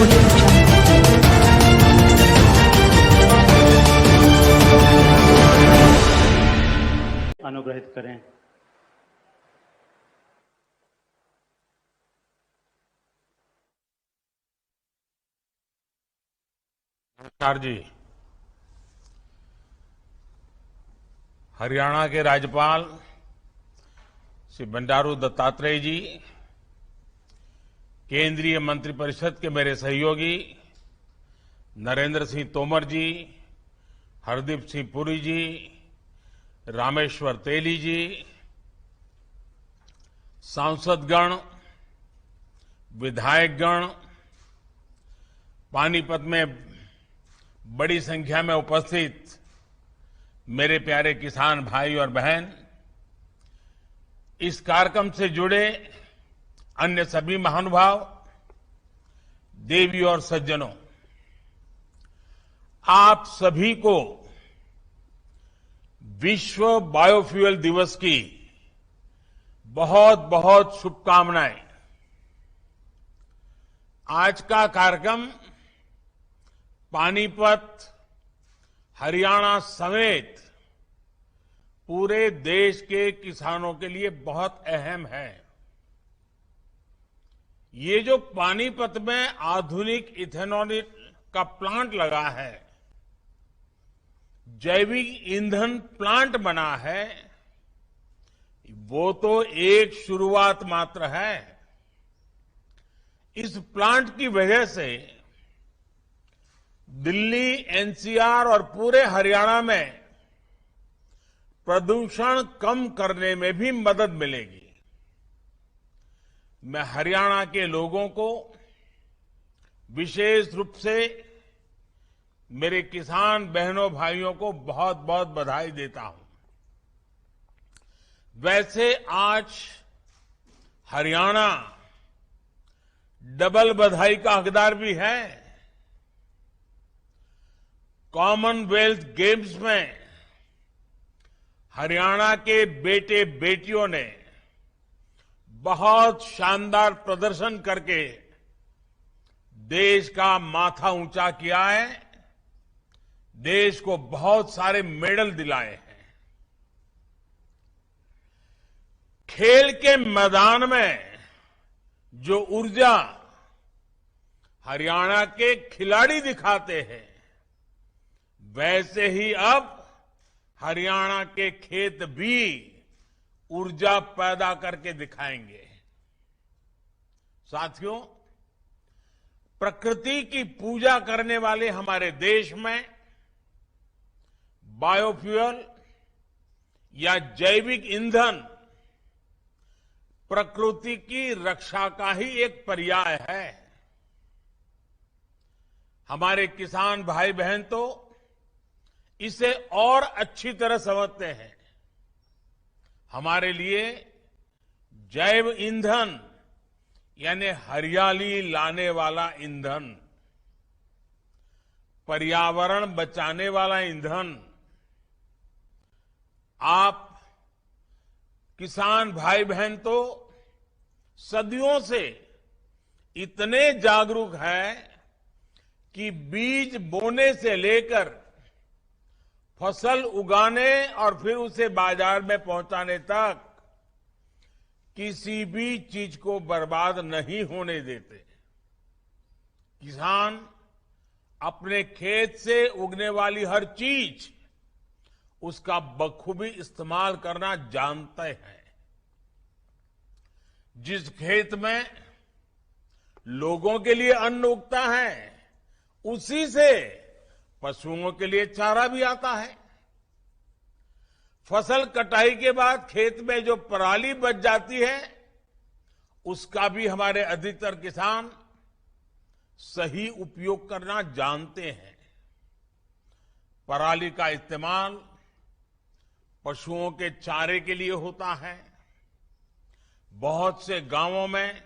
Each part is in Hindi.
Audio Jungle. अनुग्रहित करें। नमस्कार जी। हरियाणा के राज्यपाल श्री बंडारू दत्तात्रेय जी, केंद्रीय मंत्रिपरिषद के मेरे सहयोगी नरेंद्र सिंह तोमर जी, हरदीप सिंह पुरी जी, रामेश्वर तेली जी, सांसदगण, विधायकगण, पानीपत में बड़ी संख्या में उपस्थित मेरे प्यारे किसान भाई और बहन, इस कार्यक्रम से जुड़े अन्य सभी महानुभाव, देवी और सज्जनों, आप सभी को विश्व बायोफ्यूल दिवस की बहुत बहुत शुभकामनाएं। आज का कार्यक्रम पानीपत, हरियाणा समेत पूरे देश के किसानों के लिए बहुत अहम है। ये जो पानीपत में आधुनिक इथेनॉल का प्लांट लगा है, जैविक ईंधन प्लांट बना है, वो तो एक शुरुआत मात्र है। इस प्लांट की वजह से दिल्ली, एनसीआर और पूरे हरियाणा में प्रदूषण कम करने में भी मदद मिलेगी। मैं हरियाणा के लोगों को विशेष रूप से मेरे किसान बहनों भाइयों को बहुत बहुत बधाई देता हूं। वैसे आज हरियाणा डबल बधाई का हकदार भी है। कॉमनवेल्थ गेम्स में हरियाणा के बेटे बेटियों ने बहुत शानदार प्रदर्शन करके देश का माथा ऊंचा किया है, देश को बहुत सारे मेडल दिलाए हैं। खेल के मैदान में जो ऊर्जा हरियाणा के खिलाड़ी दिखाते हैं, वैसे ही अब हरियाणा के खेत भी ऊर्जा पैदा करके दिखाएंगे। साथियों, प्रकृति की पूजा करने वाले हमारे देश में बायोफ्यूल या जैविक ईंधन प्रकृति की रक्षा का ही एक पर्याय है। हमारे किसान भाई बहन तो इसे और अच्छी तरह समझते हैं। हमारे लिए जैव ईंधन यानी हरियाली लाने वाला ईंधन, पर्यावरण बचाने वाला ईंधन, आप किसान भाई बहन तो सदियों से इतने जागरूक हैं कि बीज बोने से लेकर फसल उगाने और फिर उसे बाजार में पहुंचाने तक किसी भी चीज को बर्बाद नहीं होने देते। किसान अपने खेत से उगने वाली हर चीज उसका बखूबी इस्तेमाल करना जानते हैं। जिस खेत में लोगों के लिए अन्न उगता है, उसी से पशुओं के लिए चारा भी आता है। फसल कटाई के बाद खेत में जो पराली बच जाती है, उसका भी हमारे अधिकतर किसान सही उपयोग करना जानते हैं। पराली का इस्तेमाल पशुओं के चारे के लिए होता है। बहुत से गांवों में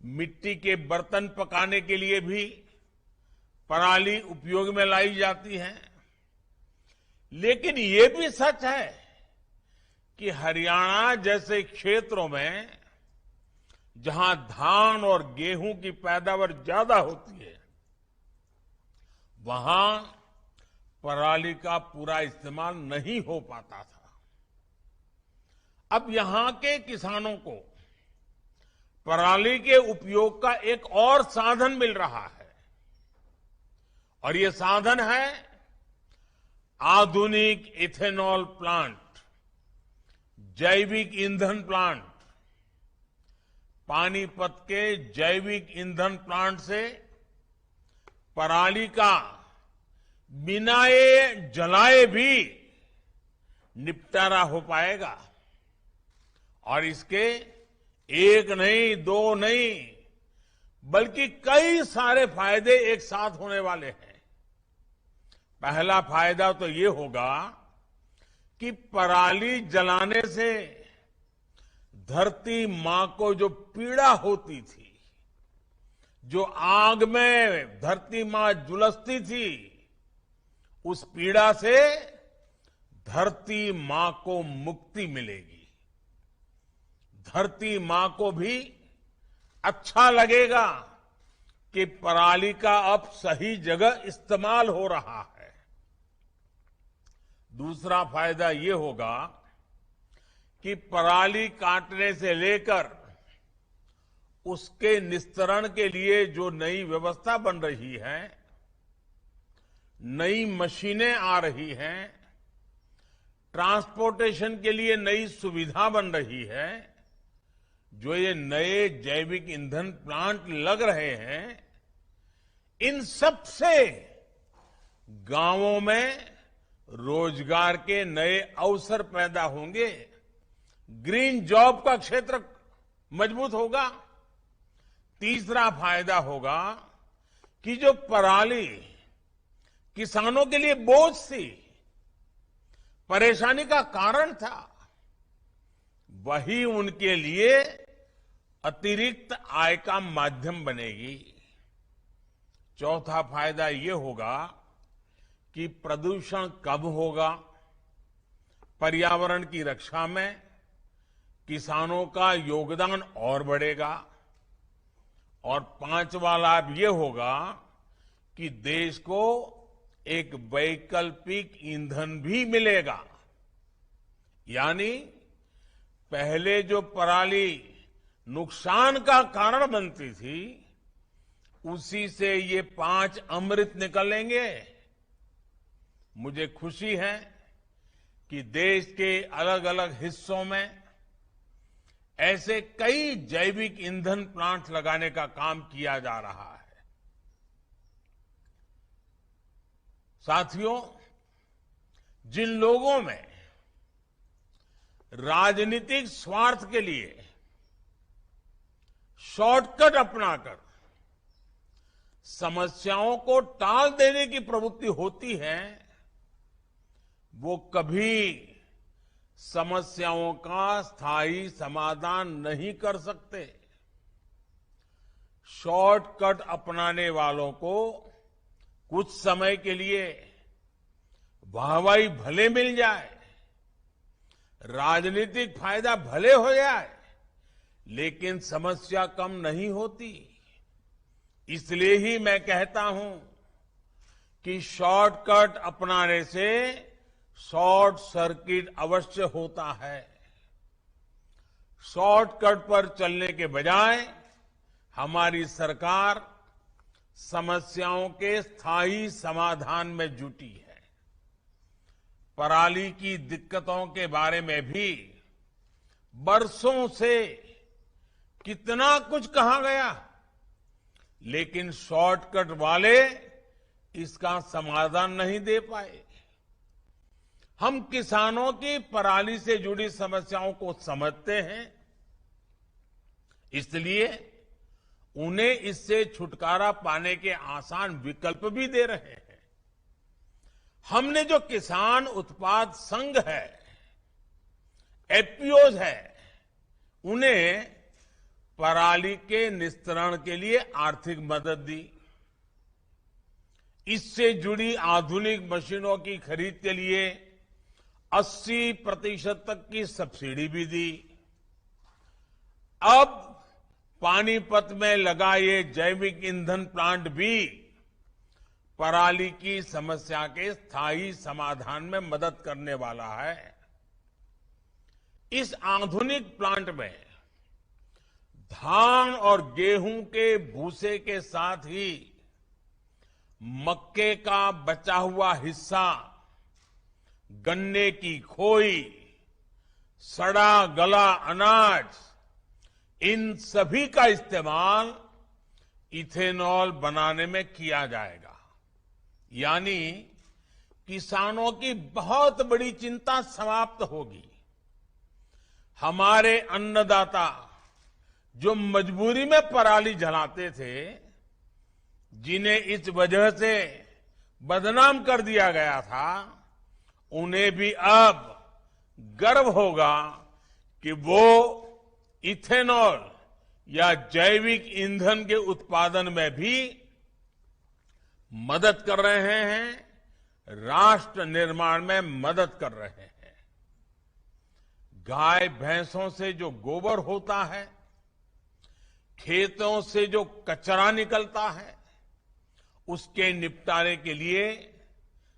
मिट्टी के बर्तन पकाने के लिए भी पराली उपयोग में लाई जाती है। लेकिन ये भी सच है कि हरियाणा जैसे क्षेत्रों में जहां धान और गेहूं की पैदावार ज्यादा होती है, वहां पराली का पूरा इस्तेमाल नहीं हो पाता था। अब यहां के किसानों को पराली के उपयोग का एक और साधन मिल रहा है, और ये साधन है आधुनिक इथेनॉल प्लांट, जैविक ईंधन प्लांट। पानीपत के जैविक ईंधन प्लांट से पराली का बिना ये जलाए भी निपटारा हो पाएगा, और इसके एक नहीं, दो नहीं, बल्कि कई सारे फायदे एक साथ होने वाले हैं। पहला फायदा तो ये होगा कि पराली जलाने से धरती मां को जो पीड़ा होती थी, जो आग में धरती मां झुलसती थी, उस पीड़ा से धरती मां को मुक्ति मिलेगी। धरती मां को भी अच्छा लगेगा कि पराली का अब सही जगह इस्तेमाल हो रहा है। दूसरा फायदा ये होगा कि पराली काटने से लेकर उसके निस्तारण के लिए जो नई व्यवस्था बन रही है, नई मशीनें आ रही हैं, ट्रांसपोर्टेशन के लिए नई सुविधा बन रही है, जो ये नए जैविक ईंधन प्लांट लग रहे हैं, इन सब से गांवों में रोजगार के नए अवसर पैदा होंगे, ग्रीन जॉब का क्षेत्र मजबूत होगा। तीसरा फायदा होगा कि जो पराली किसानों के लिए बोझ थी, परेशानी का कारण था, वही उनके लिए अतिरिक्त आय का माध्यम बनेगी। चौथा फायदा ये होगा कि प्रदूषण कम होगा, पर्यावरण की रक्षा में किसानों का योगदान और बढ़ेगा, और पांचवा लाभ ये होगा कि देश को एक वैकल्पिक ईंधन भी मिलेगा। यानी पहले जो पराली नुकसान का कारण बनती थी, उसी से ये 5 अमृत निकलेंगे। मुझे खुशी है कि देश के अलग अलग हिस्सों में ऐसे कई जैविक ईंधन प्लांट लगाने का काम किया जा रहा है। साथियों, जिन लोगों में राजनीतिक स्वार्थ के लिए शॉर्टकट अपनाकर समस्याओं को टाल देने की प्रवृत्ति होती है, वो कभी समस्याओं का स्थायी समाधान नहीं कर सकते। शॉर्टकट अपनाने वालों को कुछ समय के लिए वाहवाही भले मिल जाए, राजनीतिक फायदा भले हो जाए, लेकिन समस्या कम नहीं होती। इसलिए ही मैं कहता हूं कि शॉर्टकट अपनाने से शॉर्ट सर्किट अवश्य होता है। शॉर्टकट पर चलने के बजाय हमारी सरकार समस्याओं के स्थायी समाधान में जुटी है। पराली की दिक्कतों के बारे में भी बरसों से कितना कुछ कहा गया, लेकिन शॉर्टकट वाले इसका समाधान नहीं दे पाए। हम किसानों की पराली से जुड़ी समस्याओं को समझते हैं, इसलिए उन्हें इससे छुटकारा पाने के आसान विकल्प भी दे रहे हैं। हमने जो किसान उत्पाद संघ है, एफपीओज है, उन्हें पराली के निस्तारण के लिए आर्थिक मदद दी। इससे जुड़ी आधुनिक मशीनों की खरीद के लिए 80% तक की सब्सिडी भी दी। अब पानीपत में लगा ये जैविक ईंधन प्लांट भी पराली की समस्या के स्थायी समाधान में मदद करने वाला है। इस आधुनिक प्लांट में धान और गेहूं के भूसे के साथ ही मक्के का बचा हुआ हिस्सा, गन्ने की खोई, सड़ा गला अनाज, इन सभी का इस्तेमाल इथेनॉल बनाने में किया जाएगा। यानी किसानों की बहुत बड़ी चिंता समाप्त होगी। हमारे अन्नदाता जो मजबूरी में पराली जलाते थे, जिन्हें इस वजह से बदनाम कर दिया गया था, उन्हें भी अब गर्व होगा कि वो इथेनॉल या जैविक ईंधन के उत्पादन में भी मदद कर रहे हैं, राष्ट्र निर्माण में मदद कर रहे हैं। गाय भैंसों से जो गोबर होता है, खेतों से जो कचरा निकलता है, उसके निपटारे के लिए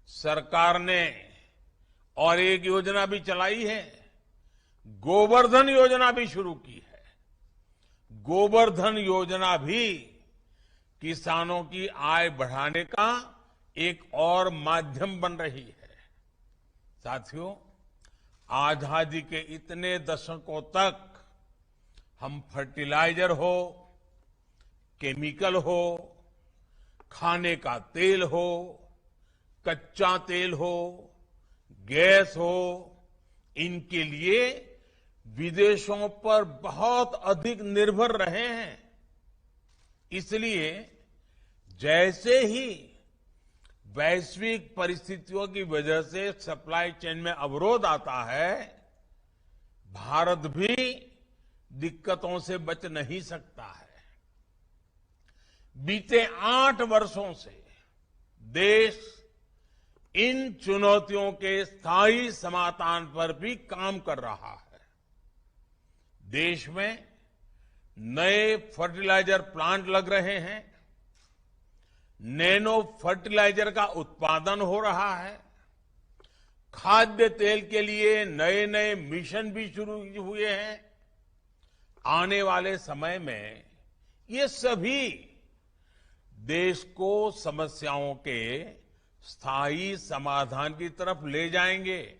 सरकार ने और एक योजना भी चलाई है, गोवर्धन योजना भी शुरू की है। गोवर्धन योजना भी किसानों की आय बढ़ाने का एक और माध्यम बन रही है। साथियों, आजादी के इतने दशकों तक हम फर्टिलाइजर हो, केमिकल हो, खाने का तेल हो, कच्चा तेल हो, गैस हो, इनके लिए विदेशों पर बहुत अधिक निर्भर रहे हैं। इसलिए जैसे ही वैश्विक परिस्थितियों की वजह से सप्लाई चेन में अवरोध आता है, भारत भी दिक्कतों से बच नहीं सकता है। बीते 8 वर्षों से देश इन चुनौतियों के स्थायी समाधान पर भी काम कर रहा है। देश में नए फर्टिलाइजर प्लांट लग रहे हैं, नैनो फर्टिलाइजर का उत्पादन हो रहा है, खाद्य तेल के लिए नए नए मिशन भी शुरू हुए हैं। आने वाले समय में ये सभी देश को समस्याओं के स्थायी समाधान की तरफ ले जाएंगे।